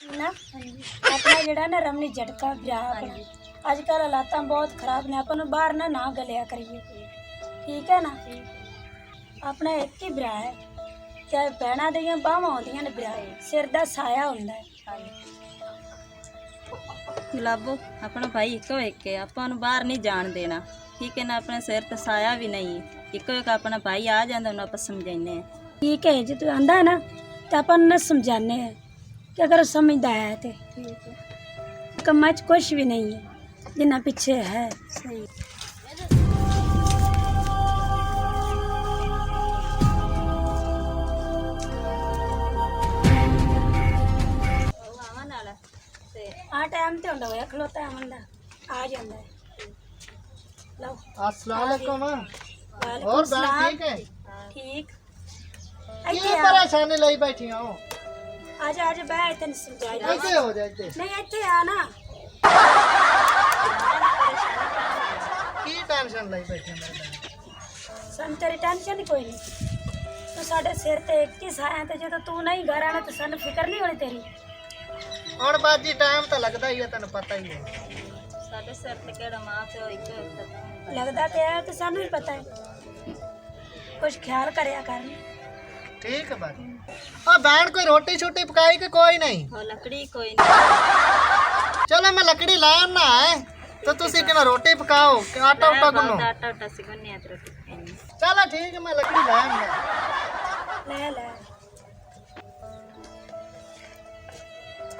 ना अपना जड़ा ना रमनी झटका ब्याह अपना अजकल हालात बहुत खराब ने अपन बाहर ना गलिया करिए ठीक है ना। अपना एक ही ब्याह है चाहे भैन दियाँ बाहवां होंदियां ने ब्याह सिर दा साया हुंदा है। गुलाबो अपना भाई इको एक है अपन बाहर नहीं जान देना ठीक है ना। अपने सिर ते साया भी नहीं इको एक अपना भाई आ जाता उन्हें आप समझाने ठीक है जो तू आंदा है ना तो अपन न समझाने हैं कि अगर समझदा है तो कम्मा च कुछ भी नहीं है जिन्ना पीछे है सही। आ टाइम ते हुंदा होया खलोता है बंदा आ जांदा है। लो अस्सलाम वालेकुम। वालेकुम और सलाम। ठीक है ठीक ये परेशानी लाई बैठी हो। आजा आजा बैठ तन समझा दे। कैसे हो जाते नहीं इत्थे आ ना की टेंशन लाई बैठी मेरे सन तेरी टेंशन ही कोई नहीं तू साडे सिर ते एक ही साया ते जो तू नहीं घर आना तो सन फिक्र नहीं होनी तेरी। और बाजी टाइम तो लगता ही है तेन पता ही है साडे सिर ते केड़ा मां प्यो इको एक लगता तो है तो सानू भी पता है कुछ ख्याल करया कर। ठीक है बाजी। और बहन कोई रोटी छोटी पकाई के कोई नहीं और लकड़ी कोई नहीं चलो मैं लकड़ी लाया ना है तो तुसी के रोटी पकाओ आटा उटा गुनो। आटा उटा से गुन्नी है रोटी खानी। चलो ठीक है मैं लकड़ी लाया ना। ले ले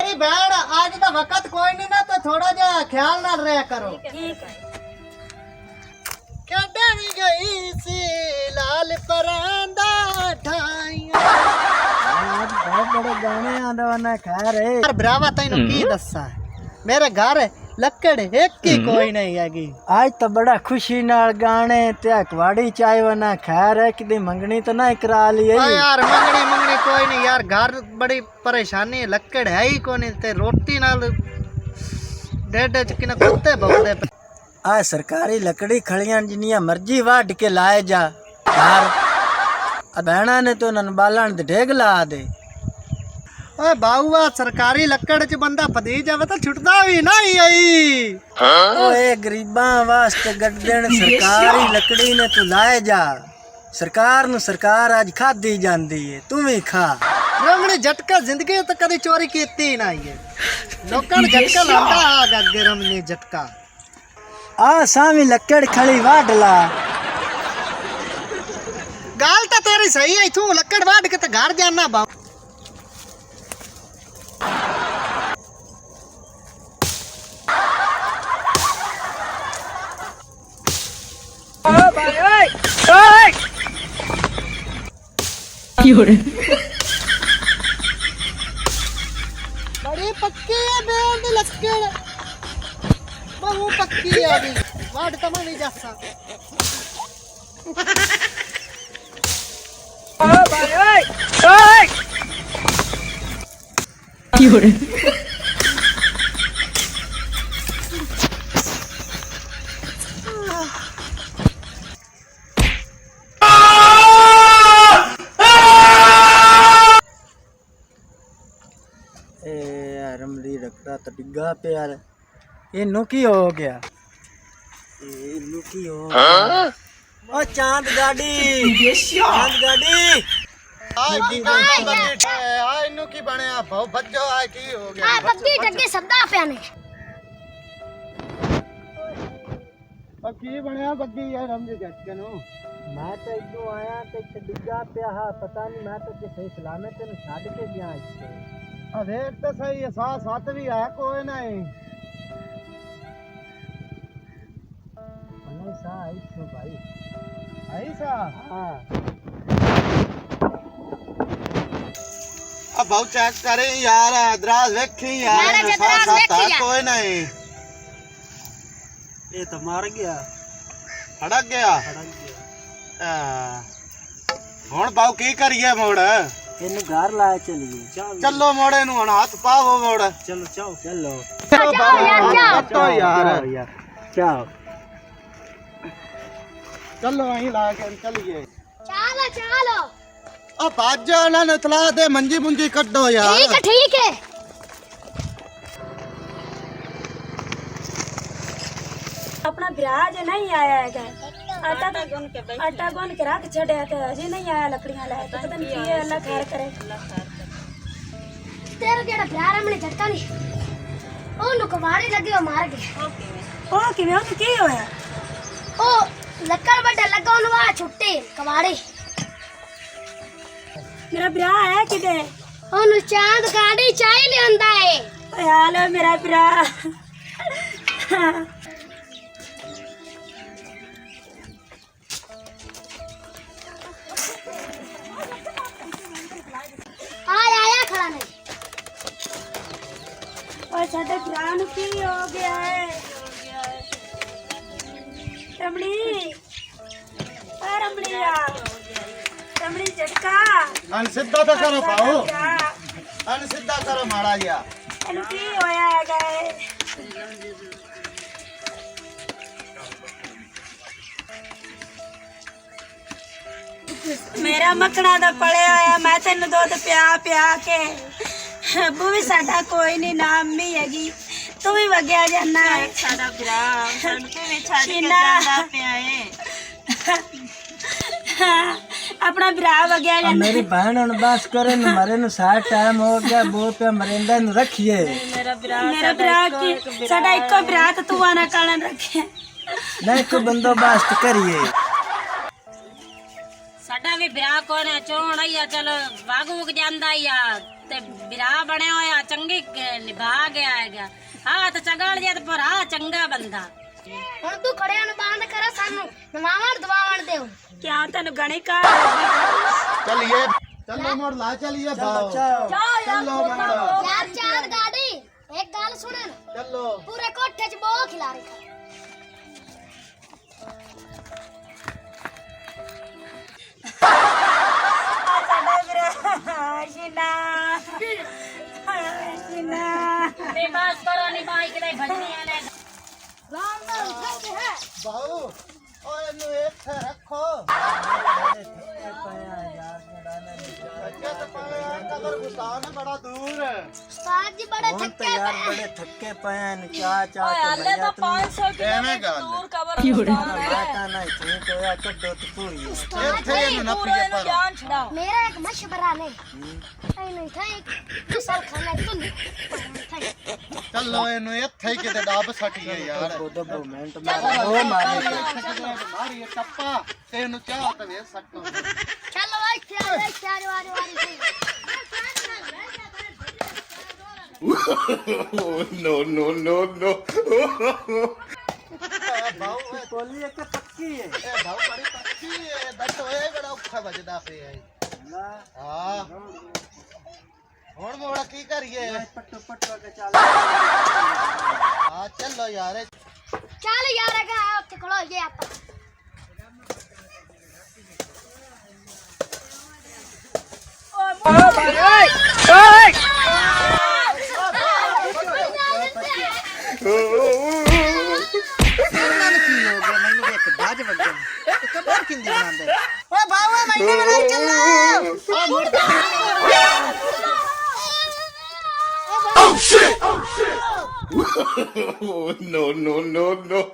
अरे बहन आज तो वक्त कोई नहीं ना तो थोड़ा जा ख्याल ना रहा करो। ठीक है क्या डर गई सी लाल परांदा ठाइया। आज बहुत बड़े गाने आंदा वना खा रहे यार ब्रावा तैनू की दस्सा मेरे घर लकड़ एक की कोई नहीं हैगी। आज तो बड़ा खुशी नाल गाने ते अखवाड़ी चाय वना खा रहे कि मंगनी तो नहीं करा ली है यार। मंगनी मंगनी कोई नहीं यार घर बड़ी परेशानी लकड़ है ही कोनी ते रोटी नाल डेढ़ चकिना कुत्ते भौंदे। आ सरकारी लकड़ी खड़ियां जिन्नियां मर्जी वाट के लाए जा यार बहना ने तो नन बालन दे ढेग ला दे। ओए बाऊआ सरकारी लकड़ च बंदा पदी जावे तो छुटदा भी नहीं आई। ओए गरीबां वास्ते गड्डण सरकारी लकड़ी ने तू लाए जा सरकार नु सरकार आज खादी जांदी है तू भी खा। रमणी झटका जिंदगी तो कदी चोरी कीती नहीं है लोकां ने झटका लांदा अगे रमणी झटका आ सामी लकड़ खड़ी वाड ला। गाल तो तेरी सही है तू लकड़ वाड के ते घर जाना बा। बड़ी पक्की है बेल दी लकड़ बहु पक्की है अभी वाड तो नहीं जा सकता। रमली रखता तो डिग्गा पे यार इनू की हो गया इनू की हो ओ चांद गाड़ी चांद गाड़ी आय की आय इनू की बनया भाव भज्जो आय की हो गया आ बग्गी डग्गे सबदा प्याने और की बनया बग्गी यार हम झटके नु मैं तो इदू आया ते डिग्गा पे हा पता नहीं मैं तो सही सलामत ने छाड़ के गया इससे अरे तो सही है साथ साथ भी है कोई नहीं ऐसा ऐसा भाई ऐसा हाँ अब बहुत चेक करे यार दराज देखी यार साथ साथ है कोई नहीं ये तो मार गया हड़क गया हुन बाऊ की करिए मोड़ इन घर लाए चलिए चलो मोड़े नु हाथ पाओ मोड़ चलो चाओ चलो चलो यार चाओ चलो वहीं ला के चलिए चलो चलो अब आज ना नतला दे मंजी मुंजी कट दो यार। ठीक है ब्याह जे नहीं आया है आटा गुन के बैठ आटा गुन के रख छड़िया तो अजी नहीं आया लकड़ियां लाए तो पता नहीं की अल्लाह खैर करे तेरा जेड़ा प्यार है मैंने झटका नहीं ओ नुकवाड़े लगे ओ मार गए ओ किवें ओ की होया ओ लक्कड़ बड़े लगा उनवा छुट्टे कवाड़े मेरा ब्याह है किदे ओनु चांद गाड़ी चाय ले आंदा है ओए हालो मेरा ब्याह आया खड़ा नहीं और साडे ब्याह नु की हो गया है रमणी ओ रमणीया रमणी झटका अनसिद्धा तो करो पाओ अनसिद्धा करो माड़ा या ਇਹਨੂੰ ਕੀ ਹੋਇਆ ਹੈਗਾ ਏ ਮੇਰਾ ਮੱਖਣਾ ਦਾ ਪੜਿਆ ਹੋਇਆ ਮੈਂ ਤੈਨੂੰ ਦੁੱਧ ਪਿਆ ਕੇ ਅੱਬੂ ਵੀ ਸਾਡਾ ਕੋਈ ਨਹੀਂ ਨਾ ਅੰਮੀ ਹੈਗੀ ਤੂੰ ਵੀ ਵਗਿਆ ਜਾਨਾ ਹੈ ਸਾਡਾ ਭਰਾ ਸਾਨੂੰ ਕਿਵੇਂ ਛੱਡ ਕੇ ਸ਼ੀਨਾ। ਜਾਂਦਾ ਪਿਆ ਏ अपना ब्याह वगैरह जाना मेरी बहन हूं बस करे न मरे न सारा टाइम हो गया बो पे मरेंदा न रखिए ਮੇਰਾ ਭਰਾ मेरा ब्याह की साडा इको ब्याह तो तू आना कालन रखे नहीं को बंदोबस्त करिए ਸਾਡਾ ਵੀ ਵਿਆਹ ਕੋਣਾ ਚੋਣ ਆਇਆ ਚਲ ਵਗ ਉਗ ਜਾਂਦਾ ਆ ਤੇ ਵਿਆਹ ਬਣਿਆ ਹੋਇਆ ਚੰਗੀ ਨਿਭਾ ਗਿਆ ਹੈਗਾ ਹਾਂ ਤੇ ਚਗਲ ਜੇ ਤੇ ਭਰਾ ਚੰਗਾ ਬੰਦਾ ਹੁਣ ਤੂੰ ਖੜਿਆ ਨੂੰ ਬੰਦ ਕਰ ਸਾਨੂੰ ਨਵਾਵਣ ਦਵਾਵਣ ਦੇਉ क्या तेन गणे का चलिए चलो मोर ला चलिए बाओ चलो मारो यार चांद गाड़ी एक गाल सुनन चलो पूरे कोठे च बो खिला रही साडा ब्याह शीना शीना ਤੇ ਬਸ ਕਰੋ ਨਹੀਂ ਬਾਈ ਕਿਤੇ ਭਜਨੀਆਂ ਨੇ राम का उठते है बाओ ओए नु एक रखो अच्छा तो पाया कदर गुस्तान है बड़ा दूर उस्ताद जी बड़े थके यार पे बड़े थक्के पे हैं क्या चाह ਹਲੇ ਤਾਂ 500 ਕਿਲੋਮੀਟਰ ਦੂਰ ਕਬਰਸਤਾਨ ਹੈ माता नहीं थी तो या कड्डो तो पूरी उस्ताद थे जी न पिए पर ਜਾਨ ਛਡਾਓ मेरा एक मशवरा नहीं नहीं था एक कुशल खाना तुम चलो एनु इथे किते डाब सटिए यार दबो मिनट में ओ मारी टप्पा तेनु चाह तो वे सटो चलो भाई क्या वारी वारी no, no, no, no. भाऊ बोली एक पक्की है ए भाऊ बड़ी पक्की है दट होए बड़ा औखा बजदा पे है हां हुन मोड़ा की करिए पट्टो पट्टो के चल हां चलो यार चल यार का उत्ते खड़ो ये आप No, no, no, no.